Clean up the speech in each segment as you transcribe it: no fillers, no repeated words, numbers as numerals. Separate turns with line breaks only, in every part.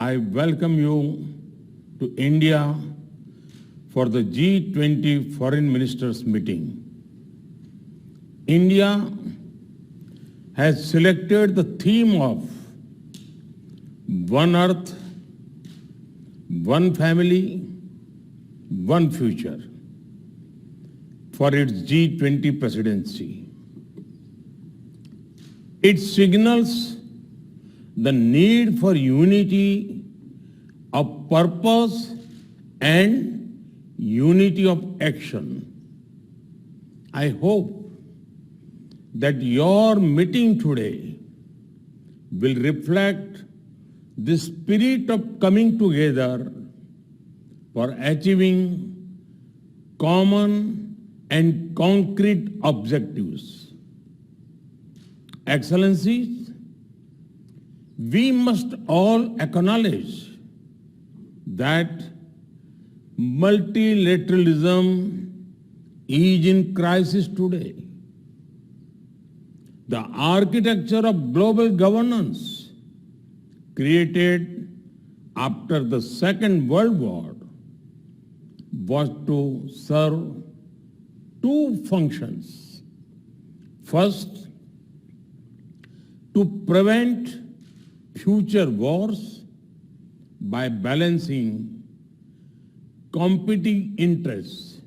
I welcome you to India for the G20 Foreign Ministers meeting. India has selected the theme of One Earth, One Family, One Future for its G20 presidency. It signals the need for unity of purpose and unity of action. I hope that your meeting today will reflect the spirit of coming together for achieving common and concrete objectives. Excellencies, we must all acknowledge that multilateralism is in crisis today. The architecture of global governance created after the Second World War was to serve two functions. First, to prevent future wars by balancing competing interests.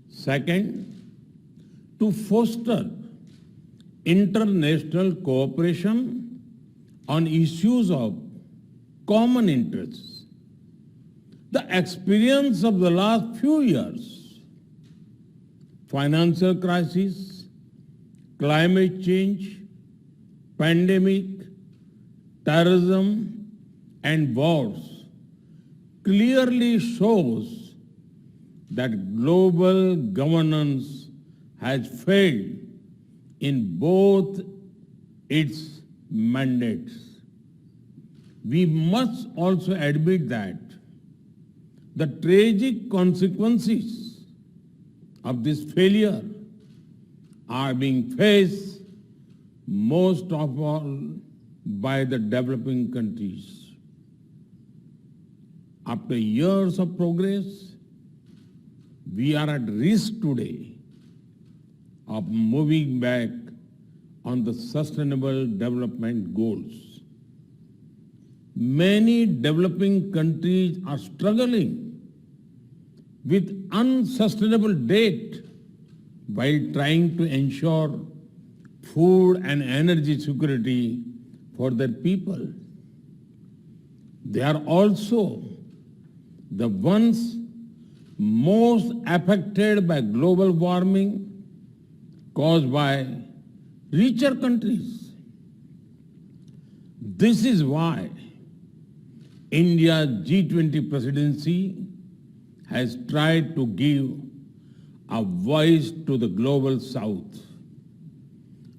Second, to foster international cooperation on issues of common interests. The experience of the last few years, financial crisis, climate change, pandemic, terrorism, and wars clearly shows that global governance has failed in both its mandates. We must also admit that the tragic consequences of this failure are being faced most of all by the developing countries. After years of progress, we are at risk today of moving back on the sustainable development goals. Many developing countries are struggling with unsustainable debt while trying to ensure food and energy security for their people. They are also the ones most affected by global warming caused by richer countries. This is why India's G20 presidency has tried to give a voice to the global south.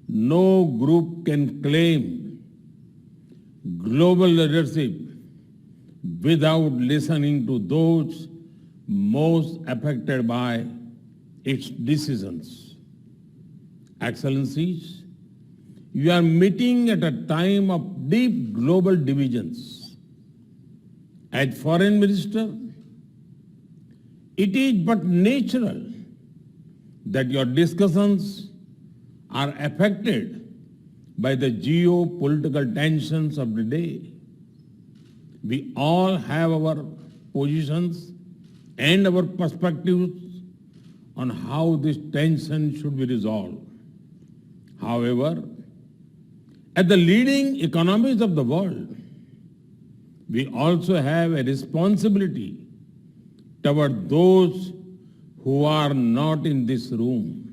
No group can claim global leadership without listening to those most affected by its decisions. Excellencies, you are meeting at a time of deep global divisions. As Foreign Minister, it is but natural that your discussions are affected by the geopolitical tensions of the day. We all have our positions and our perspectives on how this tension should be resolved. However, as the leading economies of the world, we also have a responsibility toward those who are not in this room.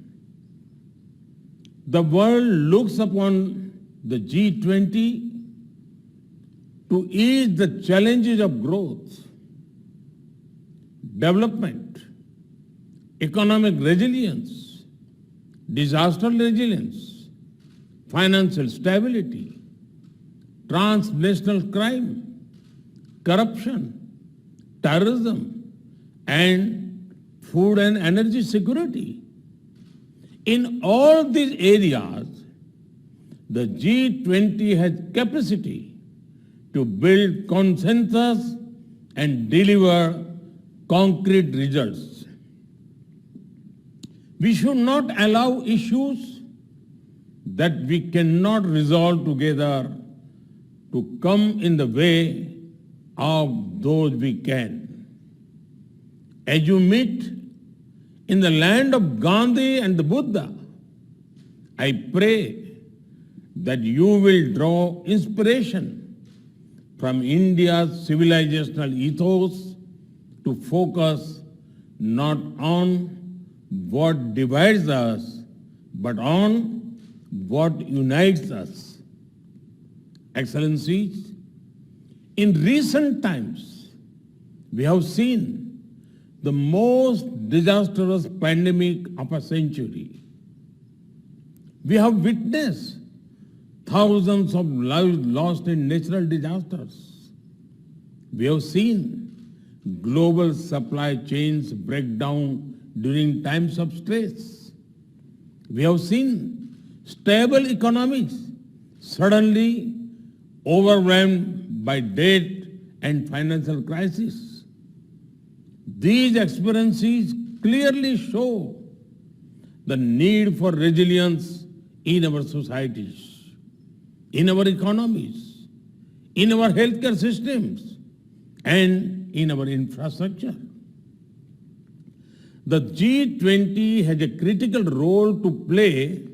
The world looks upon the G20 to ease the challenges of growth, development, economic resilience, disaster resilience, financial stability, transnational crime, corruption, terrorism, and food and energy security. In all these areas, the G20 has capacity to build consensus and deliver concrete results. We should not allow issues that we cannot resolve together to come in the way of those we can. As you meet in the land of Gandhi and the Buddha, I pray that you will draw inspiration from India's civilizational ethos to focus not on what divides us, but on what unites us. Excellencies, in recent times, we have seen the most disastrous pandemic of a century. We have witnessed thousands of lives lost in natural disasters. We have seen global supply chains break down during times of stress. We have seen stable economies suddenly overwhelmed by debt and financial crisis. These experiences clearly show the need for resilience in our societies, in our economies, in our healthcare systems, and in our infrastructure. The G20 has a critical role to play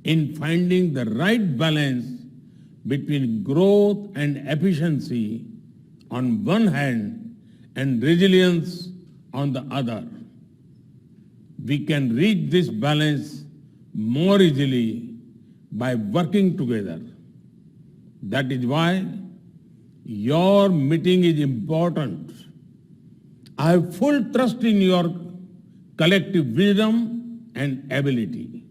in finding the right balance between growth and efficiency on one hand and resilience on the other. We can reach this balance more easily by working together. That is why your meeting is important. I have full trust in your collective wisdom and ability.